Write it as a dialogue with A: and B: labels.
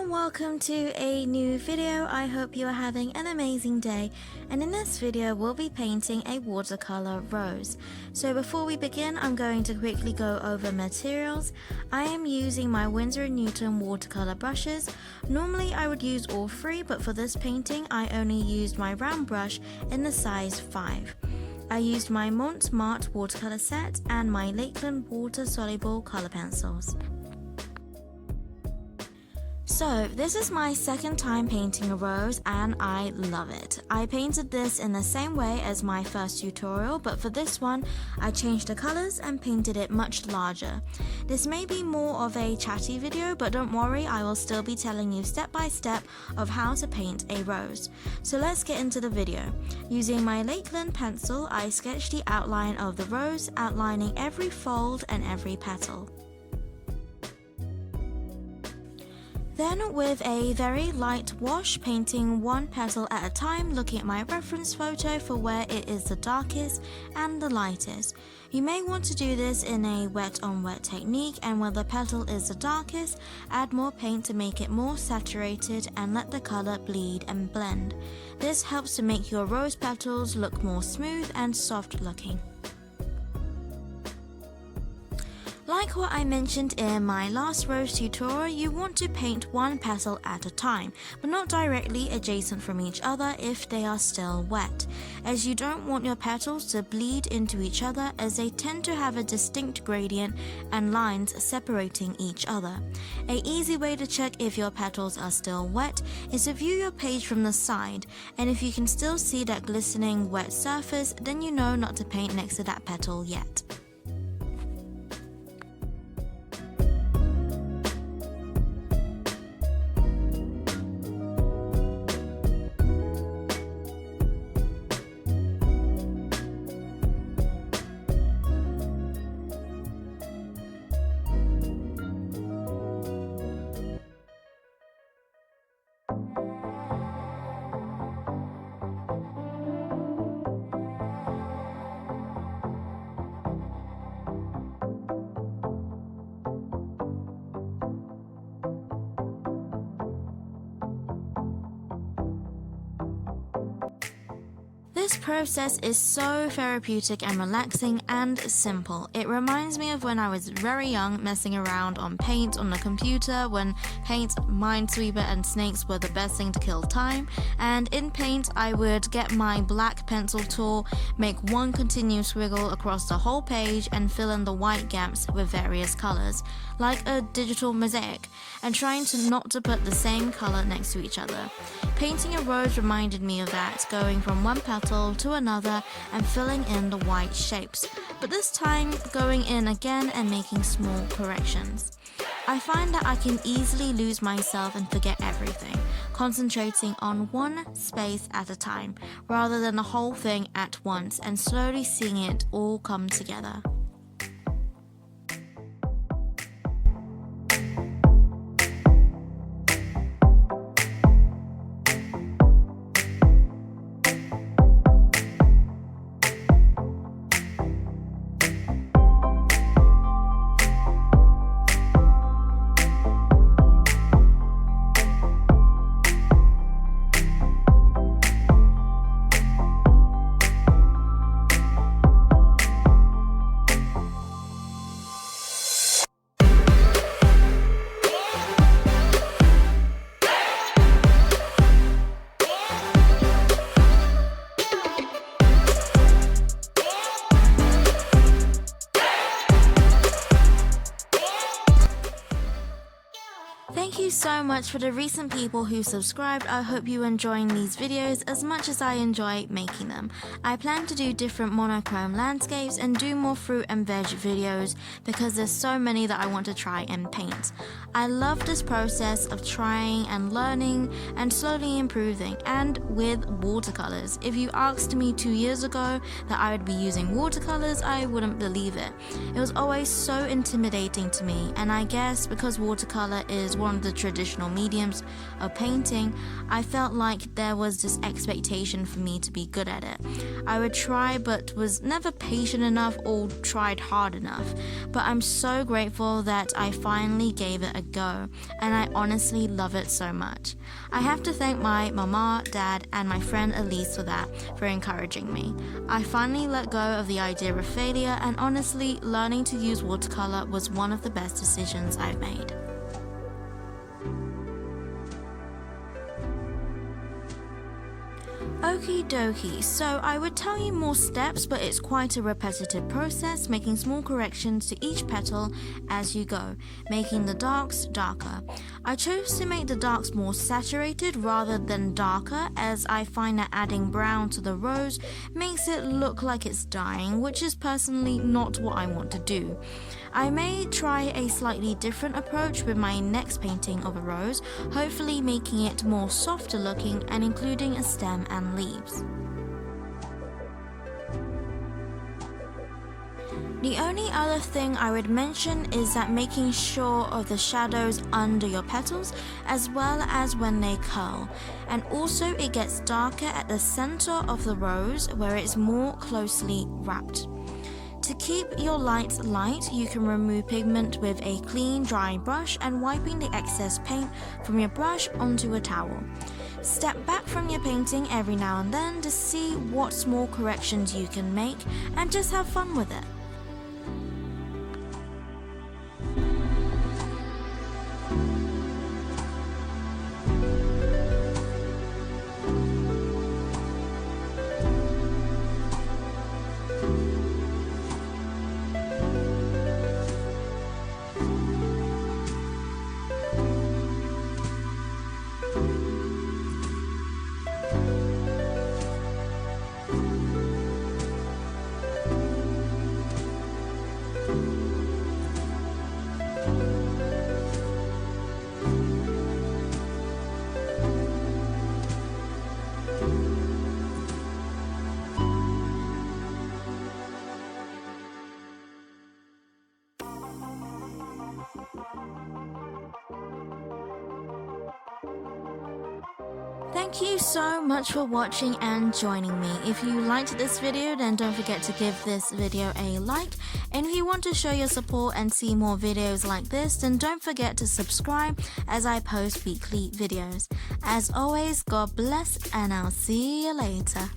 A: and welcome to a new video. I hope you are having an amazing day, and in this video we'll be painting a watercolor rose. So before we begin, I'm going to quickly go over materials. I am using my Winsor & Newton watercolor brushes. Normally I would use all three, but for this painting I only used my round brush in the size 5. I used my Montmartre watercolor set and my Lakeland water-soluble color pencils. So this is my second time painting a rose and I love it. I painted this in the same way as my first tutorial, but for this one I changed the colors and painted it much larger. This may be more of a chatty video, but don't worry, I will still be telling you step by step of how to paint a rose. So let's get into the video. Using my Lakeland pencil, I sketched the outline of the rose, outlining every fold and every petal. Then with a very light wash, painting one petal at a time, looking at my reference photo for where it is the darkest and the lightest. You may want to do this in a wet on wet technique, and where the petal is the darkest, add more paint to make it more saturated and let the color bleed and blend. This helps to make your rose petals look more smooth and soft looking. Like what I mentioned in my last rose tutorial, you want to paint one petal at a time, but not directly adjacent from each other if they are still wet, as you don't want your petals to bleed into each other, as they tend to have a distinct gradient and lines separating each other. An easy way to check if your petals are still wet is to view your page from the side, and if you can still see that glistening wet surface, then you know not to paint next to that petal yet. This process is so therapeutic and relaxing and simple. It reminds me of when I was very young, messing around on paint on the computer, when paint, Minesweeper and snakes were the best thing to kill time. And in paint I would get my black pencil tool, make one continuous squiggle across the whole page and fill in the white gaps with various colors, like a digital mosaic, and trying to not to put the same color next to each other. Painting a rose reminded me of that, going from one petal to another and filling in the white shapes, but this time going in again and making small corrections. I find that I can easily lose myself and forget everything, concentrating on one space at a time rather than the whole thing at once and slowly seeing it all come together. Thank you so much for the recent people who subscribed. I hope you're enjoying these videos as much as I enjoy making them. I plan to do different monochrome landscapes and do more fruit and veg videos because there's so many that I want to try and paint. I love this process of trying and learning and slowly improving, and with watercolors. If you asked me 2 years ago that I would be using watercolors, I wouldn't believe it. It was always so intimidating to me, and I guess because watercolor is was one of the traditional mediums of painting, I felt like there was this expectation for me to be good at it. I would try but was never patient enough or tried hard enough. But I'm so grateful that I finally gave it a go, and I honestly love it so much. I have to thank my mama, dad, and my friend Elise for that, for encouraging me. I finally let go of the idea of failure, and honestly, learning to use watercolor was one of the best decisions I've made. Okie dokie, so I would tell you more steps, but it's quite a repetitive process, making small corrections to each petal as you go, making the darks darker. I chose to make the darks more saturated rather than darker, as I find that adding brown to the rose makes it look like it's dying, which is personally not what I want to do. I may try a slightly different approach with my next painting of a rose, hopefully making it more softer looking and including a stem and leaves. The only other thing I would mention is that making sure of the shadows under your petals as well as when they curl, and also it gets darker at the center of the rose where it's more closely wrapped. To keep your lights light, you can remove pigment with a clean, dry brush and wiping the excess paint from your brush onto a towel. Step back from your painting every now and then to see what small corrections you can make and just have fun with it. Thank you so much for watching and joining me. If you liked this video, then don't forget to give this video a like. And if you want to show your support and see more videos like this, then don't forget to subscribe as I post weekly videos. As always, God bless, and I'll see you later.